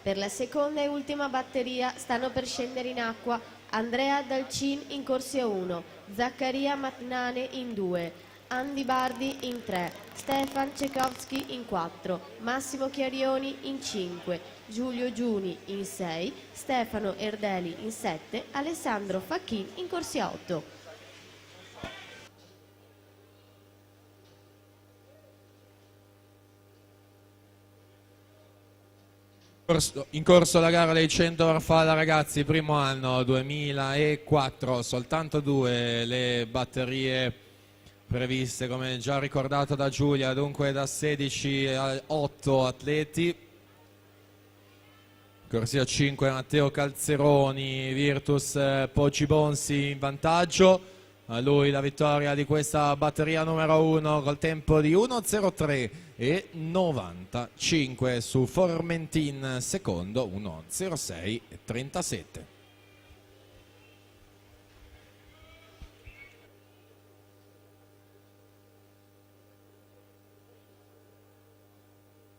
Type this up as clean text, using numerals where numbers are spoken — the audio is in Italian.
Per la seconda e ultima batteria stanno per scendere in acqua Andrea Dalcin in corsia 1, Zaccaria Matnane in 2, Andy Bardi in 3, Stefan Cekowski in 4, Massimo Chiarioni in 5, Giulio Giuni in 6, Stefano Erdeli in 7, Alessandro Facchin in corsia 8. In corso la gara dei 100 farfalla ragazzi, primo anno 2004, soltanto 2 le batterie previste come già ricordato da Giulia, dunque da 16 a 8 atleti. Corsia 5 Matteo Calzeroni, Virtus Poggi Bonsi in vantaggio. A lui la vittoria di questa batteria numero 1 col tempo di 1.03 e 95 su Formentin secondo 1.06 e 37.